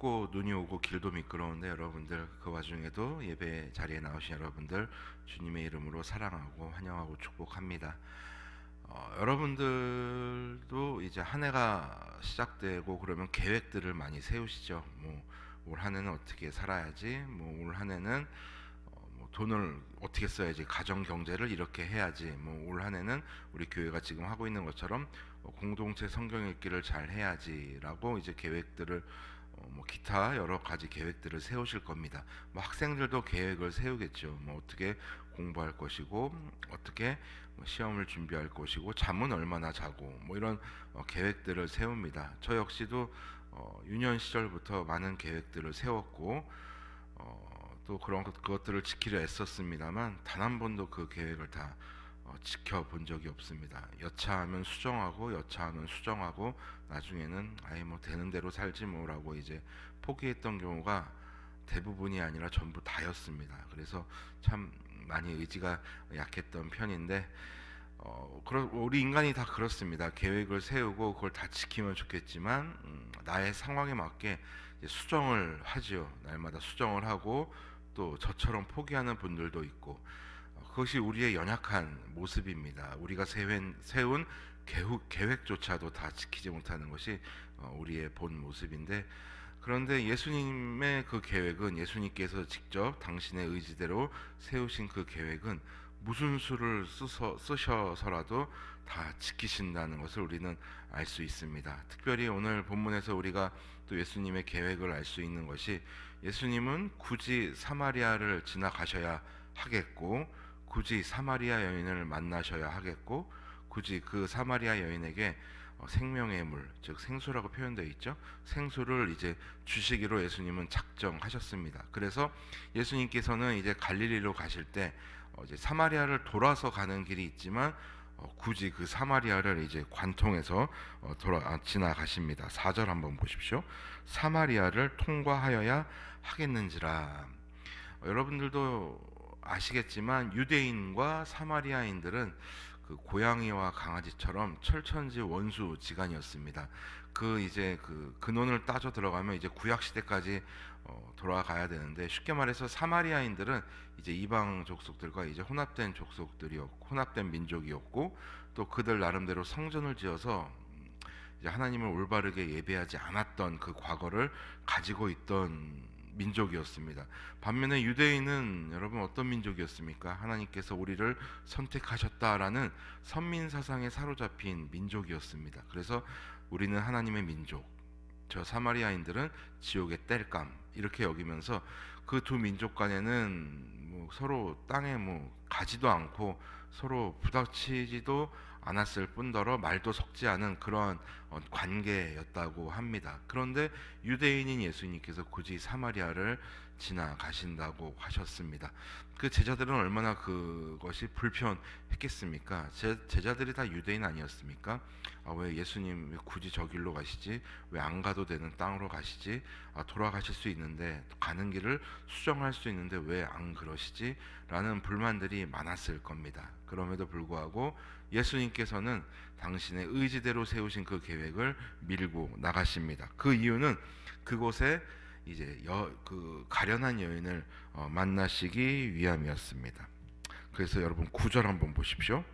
춥고 눈이 오고 길도 미끄러운데 여러분들 그 와중에도 예배 자리에 나오신 여러분들 주님의 이름으로 사랑하고 환영하고 축복합니다. 여러분들도 이제 한 해가 시작되고 그러면 계획들을 많이 세우시죠. 올 한 해는 어떻게 살아야지, 올 한 해는 돈을 어떻게 써야지, 가정 경제를 이렇게 해야지, 올 한 해는 우리 교회가 지금 하고 있는 것처럼 공동체 성경 읽기를 잘 해야지라고 이제 계획들을 기타 여러 가지 계획들을 세우실 겁니다. 학생들도 계획을 세우겠죠. 어떻게 공부할 것이고, 어떻게 시험을 준비할 것이고, 잠은 얼마나 자고, 이런 계획들을 세웁니다. 저 역시도 유년 시절부터 많은 계획들을 세웠고, 또 그것들을 지키려 애썼습니다만 단 한 번도 그 계획을 다 지켜본 적이 없습니다. 여차하면 수정하고 여차하면 수정하고 나중에는 아예 되는 대로 살지 뭐라고 이제 포기했던 경우가 대부분이 아니라 전부 다였습니다. 그래서 참 많이 의지가 약했던 편인데 우리 인간이 다 그렇습니다. 계획을 세우고 그걸 다 지키면 좋겠지만 나의 상황에 맞게 수정을 하지요. 날마다 수정을 하고 또 저처럼 포기하는 분들도 있고 그것이 우리의 연약한 모습입니다. 우리가 세운 계획조차도 다 지키지 못하는 것이 우리의 본 모습인데, 그런데 예수님의 그 계획은, 예수님께서 직접 당신의 의지대로 세우신 그 계획은 무슨 수를 쓰셔서라도 다 지키신다는 것을 우리는 알 수 있습니다. 특별히 오늘 본문에서 우리가 또 예수님의 계획을 알 수 있는 것이, 예수님은 굳이 사마리아를 지나가셔야 하겠고, 굳이 사마리아 여인을 만나셔야 하겠고, 굳이 그 사마리아 여인에게 생명의 물, 즉 생수라고 표현되어 있죠. 생수를 이제 주시기로 예수님은 작정하셨습니다. 그래서 예수님께서는 이제 갈릴리로 가실 때 이제 사마리아를 돌아서 가는 길이 있지만 굳이 그 사마리아를 이제 관통해서 지나가십니다. 4절 한번 보십시오. 사마리아를 통과하여야 하겠는지라. 여러분들도 아시겠지만 유대인과 사마리아인들은 그 고양이와 강아지처럼 철천지 원수지간이었습니다. 이제 그 근원을 따져 들어가면 이제 구약 시대까지 돌아가야 되는데, 쉽게 말해서 사마리아인들은 이제 이방 족속들과 이제 혼합된 민족이었고, 또 그들 나름대로 성전을 지어서 이제 하나님을 올바르게 예배하지 않았던 그 과거를 가지고 있던 민족이었습니다. 반면에 유대인은 여러분 어떤 민족이었습니까? 하나님께서 우리를 선택하셨다라는 선민 사상에 사로잡힌 민족이었습니다. 그래서 우리는 하나님의 민족, 저 사마리아인들은 지옥의 땔감, 이렇게 여기면서 그 두 민족 간에는 서로 땅에 가지도 않고 서로 부닥치지도 않았을 뿐더러 말도 섞지 않은 그러한 관계였다고 합니다. 그런데 유대인인 예수님께서 굳이 사마리아를 지나가신다고 하셨습니다. 그 제자들은 얼마나 그것이 불편했겠습니까? 제자들이 다 유대인 아니었습니까? 왜 예수님 굳이 저 길로 가시지? 왜 안 가도 되는 땅으로 가시지? 돌아가실 수 있는데, 가는 길을 수정할 수 있는데 왜 안 그러시지? 라는 불만들이 많았을 겁니다. 그럼에도 불구하고 예수님께서는 당신의 의지대로 세우신 그 계획을 밀고 나가십니다. 그 이유는 그곳에 이제 그 가련한 여인을 만나시기 위함이었습니다. 그래서 여러분 9절 한번 보십시오.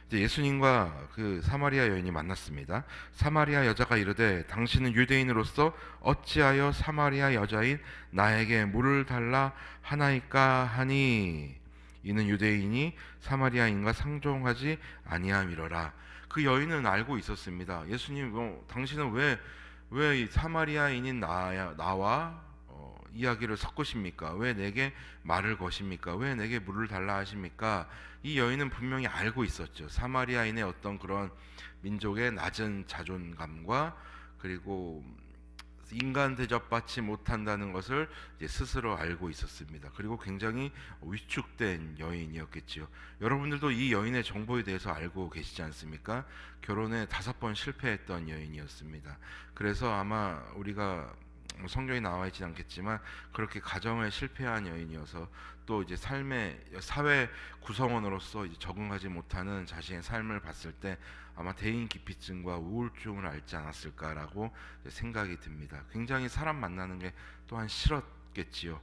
이제 예수님과 그 사마리아 여인이 만났습니다. 사마리아 여자가 이르되 당신은 유대인으로서 어찌하여 사마리아 여자인 나에게 물을 달라 하나이까 하니, 이는 유대인이 사마리아인과 상종하지 아니함이로라. 그 여인은 알고 있었습니다. 예수님, 당신은 왜 이 사마리아인인 나와 이야기를 섞으십니까? 왜 내게 말을 거십니까? 왜 내게 물을 달라 하십니까? 이 여인은 분명히 알고 있었죠. 사마리아인의 어떤 그런 민족의 낮은 자존감과, 그리고 인간 대접받지 못한다는 것을 이제 스스로 알고 있었습니다. 그리고 굉장히 위축된 여인이었겠지요. 여러분들도 이 여인의 정보에 대해서 알고 계시지 않습니까? 결혼에 5번 실패했던 여인이었습니다. 그래서 아마 우리가 성경에 나와 있진 않겠지만 그렇게 가정에 실패한 여인이어서 또 이제 삶의 사회 구성원으로서 이제 적응하지 못하는 자신의 삶을 봤을 때 아마 대인 기피증과 우울증을 앓지 않았을까라고 생각이 듭니다. 굉장히 사람 만나는 게 또한 싫었겠지요.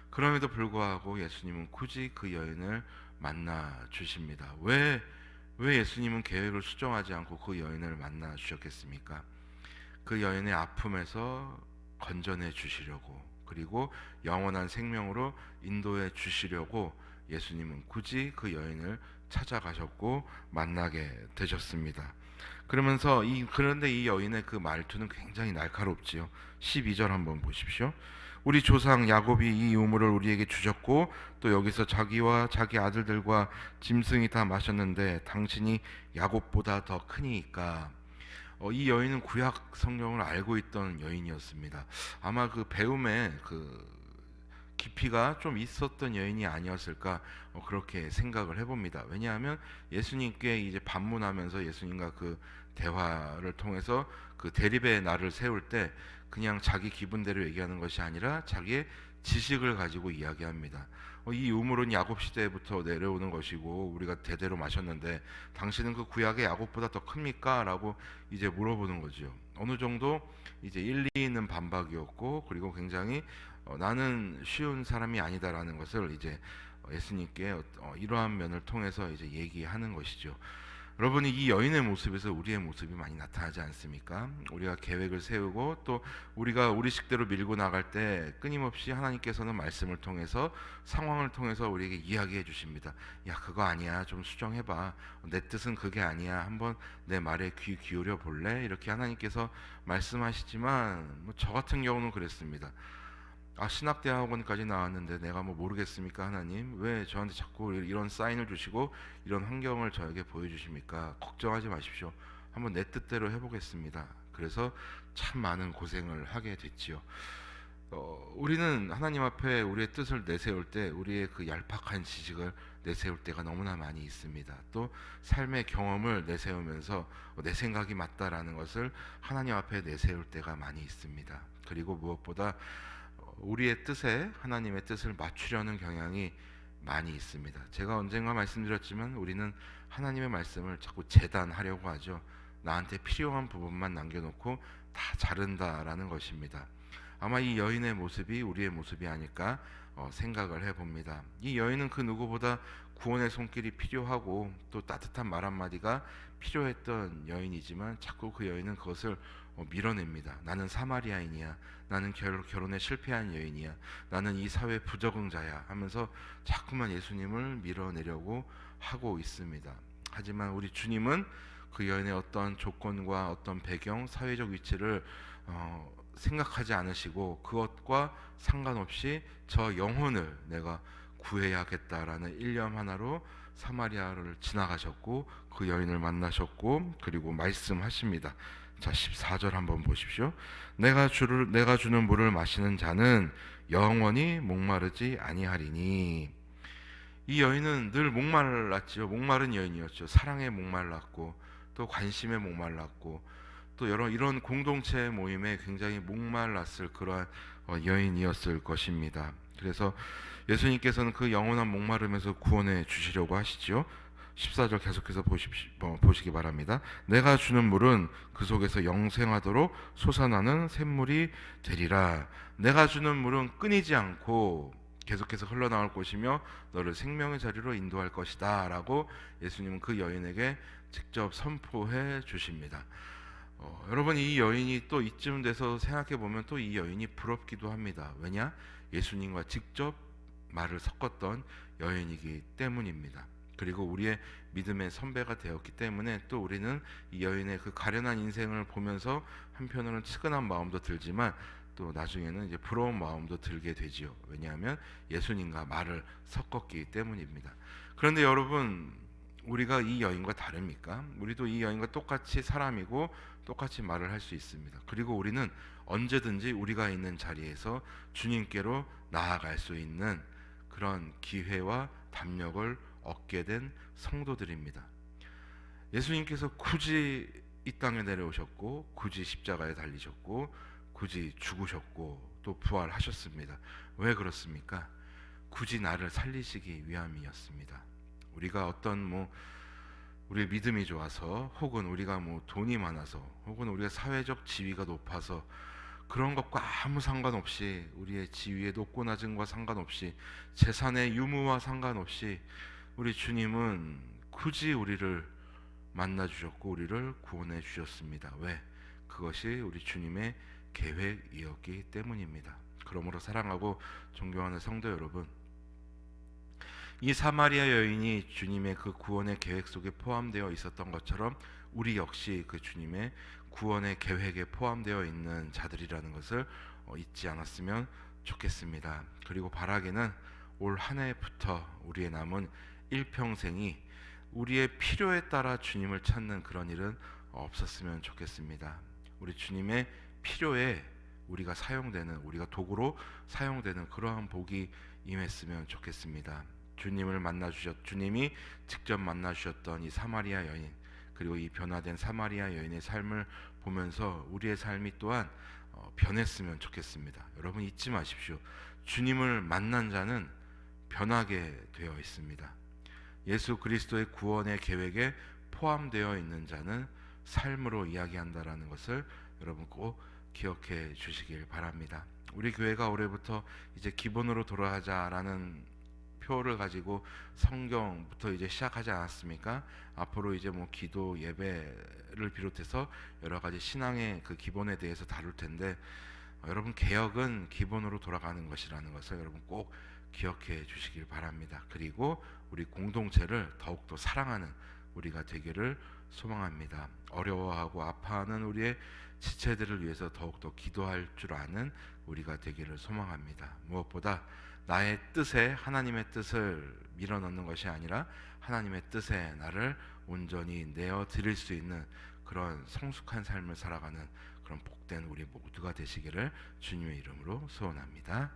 그럼에도 불구하고 예수님은 굳이 그 여인을 만나 주십니다. 왜 예수님은 계획을 수정하지 않고 그 여인을 만나 주셨겠습니까? 그 여인의 아픔에서 건져내 주시려고, 그리고 영원한 생명으로 인도해 주시려고 예수님은 굳이 그 여인을 찾아가셨고 만나게 되셨습니다. 그런데 이 여인의 그 말투는 굉장히 날카롭지요. 12절 한번 보십시오. 우리 조상 야곱이 이 우물을 우리에게 주셨고 또 여기서 자기와 자기 아들들과 짐승이 다 마셨는데 당신이 야곱보다 더 크니까. 이 여인은 구약 성경을 알고 있던 여인이었습니다. 아마 그 배움에 그 깊이가 좀 있었던 여인이 아니었을까 그렇게 생각을 해봅니다. 왜냐하면 예수님께 이제 반문하면서 예수님과 그 대화를 통해서 그 대립의 날을 세울 때 그냥 자기 기분대로 얘기하는 것이 아니라 자기의 지식을 가지고 이야기합니다. 이 우물은 야곱 시대부터 내려오는 것이고 우리가 대대로 마셨는데 당신은 그 구약의 야곱보다 더 큽니까? 라고 이제 물어보는 거죠. 어느 정도 이제 일리 있는 반박이었고, 그리고 굉장히 나는 쉬운 사람이 아니다라는 것을 이제 예수님께 이러한 면을 통해서 이제 얘기하는 것이죠. 여러분이 이 여인의 모습에서 우리의 모습이 많이 나타나지 않습니까? 우리가 계획을 세우고 또 우리가 우리 식대로 밀고 나갈 때 끊임없이 하나님께서는 말씀을 통해서 상황을 통해서 우리에게 이야기해 주십니다. 야, 그거 아니야, 좀 수정해봐. 내 뜻은 그게 아니야, 한번 내 말에 귀 기울여 볼래? 이렇게 하나님께서 말씀하시지만 저 같은 경우는 그랬습니다. 신학대학원까지 나왔는데 내가 뭐 모르겠습니까? 하나님, 왜 저한테 자꾸 이런 사인을 주시고 이런 환경을 저에게 보여주십니까? 걱정하지 마십시오. 한번 내 뜻대로 해보겠습니다. 그래서 참 많은 고생을 하게 됐지요. 우리는 하나님 앞에 우리의 뜻을 내세울 때 우리의 그 얄팍한 지식을 내세울 때가 너무나 많이 있습니다. 또 삶의 경험을 내세우면서 내 생각이 맞다라는 것을 하나님 앞에 내세울 때가 많이 있습니다. 그리고 무엇보다 우리의 뜻에 하나님의 뜻을 맞추려는 경향이 많이 있습니다. 제가 언젠가 말씀드렸지만 우리는 하나님의 말씀을 자꾸 재단하려고 하죠. 나한테 필요한 부분만 남겨놓고 다 자른다라는 것입니다. 아마 이 여인의 모습이 우리의 모습이 아닐까 생각을 해봅니다. 이 여인은 그 누구보다 구원의 손길이 필요하고 또 따뜻한 말 한마디가 필요했던 여인이지만 자꾸 그 여인은 그것을 밀어냅니다. 나는 사마리아인이야. 나는 결혼에 실패한 여인이야. 나는 이 사회 부적응자야 하면서 자꾸만 예수님을 밀어내려고 하고 있습니다. 하지만 우리 주님은 그 여인의 어떤 조건과 어떤 배경, 사회적 위치를 생각하지 않으시고 그것과 상관없이 저 영혼을 내가 구해야겠다라는 일념 하나로 사마리아를 지나가셨고 그 여인을 만나셨고 그리고 말씀하십니다. 자, 14절 한번 보십시오. 내가 주는 물을 마시는 자는 영원히 목마르지 아니하리니. 이 여인은 늘 목말랐지요. 목마른 여인이었죠. 사랑에 목말랐고 또 관심에 목말랐고 또 이런 공동체 모임에 굉장히 목말랐을 그러한 여인이었을 것입니다. 그래서 예수님께서는 그 영원한 목마름에서 구원해 주시려고 하시죠. 14절 계속해서 보시기 바랍니다. 내가 주는 물은 그 속에서 영생하도록 솟아나는 샘물이 되리라. 내가 주는 물은 끊이지 않고 계속해서 흘러나올 것이며 너를 생명의 자리로 인도할 것이다 라고 예수님은 그 여인에게 직접 선포해 주십니다. 여러분, 이 여인이 또 이쯤 돼서 생각해 보면 또 이 여인이 부럽기도 합니다. 왜냐? 예수님과 직접 말을 섞었던 여인이기 때문입니다. 그리고 우리의 믿음의 선배가 되었기 때문에 또 우리는 이 여인의 그 가련한 인생을 보면서 한편으로는 측은한 마음도 들지만 또 나중에는 이제 부러운 마음도 들게 되지요. 왜냐하면 예수님과 말을 섞었기 때문입니다. 그런데 여러분, 우리가 이 여인과 다릅니까? 우리도 이 여인과 똑같이 사람이고 똑같이 말을 할 수 있습니다. 그리고 우리는 언제든지 우리가 있는 자리에서 주님께로 나아갈 수 있는 그런 기회와 담력을 얻게 된 성도들입니다. 예수님께서 굳이 이 땅에 내려오셨고 굳이 십자가에 달리셨고 굳이 죽으셨고 또 부활하셨습니다. 왜 그렇습니까? 굳이 나를 살리시기 위함이었습니다. 우리가 어떤 우리의 믿음이 좋아서, 혹은 우리가 돈이 많아서, 혹은 우리가 사회적 지위가 높아서, 그런 것과 아무 상관없이, 우리의 지위의 높고 낮음과 상관없이, 재산의 유무와 상관없이 우리 주님은 굳이 우리를 만나 주셨고 우리를 구원해 주셨습니다. 왜? 그것이 우리 주님의 계획이었기 때문입니다. 그러므로 사랑하고 존경하는 성도 여러분, 이 사마리아 여인이 주님의 그 구원의 계획 속에 포함되어 있었던 것처럼 우리 역시 그 주님의 구원의 계획에 포함되어 있는 자들이라는 것을 잊지 않았으면 좋겠습니다. 그리고 바라기는 올 한 해부터 우리의 남은 일평생이 우리의 필요에 따라 주님을 찾는 그런 일은 없었으면 좋겠습니다. 우리 주님의 필요에 우리가 사용되는, 우리가 도구로 사용되는 그러한 복이 임했으면 좋겠습니다. 주님이 직접 만나 주셨던 이 사마리아 여인, 그리고 이 변화된 사마리아 여인의 삶을 보면서 우리의 삶이 또한 변했으면 좋겠습니다. 여러분 잊지 마십시오. 주님을 만난 자는 변하게 되어 있습니다. 예수 그리스도의 구원의 계획에 포함되어 있는 자는 삶으로 이야기한다라는 것을 여러분 꼭 기억해 주시길 바랍니다. 우리 교회가 올해부터 이제 기본으로 돌아가자라는 표를 가지고 성경부터 이제 시작하지 않았습니까? 앞으로 이제 기도 예배를 비롯해서 여러 가지 신앙의 그 기본에 대해서 다룰 텐데, 여러분 개혁은 기본으로 돌아가는 것이라는 것을 여러분 꼭 기억해 주시길 바랍니다. 그리고 우리 공동체를 더욱더 사랑하는 우리가 되기를 소망합니다. 어려워하고 아파하는 우리의 지체들을 위해서 더욱더 기도할 줄 아는 우리가 되기를 소망합니다. 무엇보다 나의 뜻에 하나님의 뜻을 밀어넣는 것이 아니라 하나님의 뜻에 나를 온전히 내어 드릴 수 있는 그런 성숙한 삶을 살아가는 그런 복된 우리 모두가 되시기를 주님의 이름으로 소원합니다.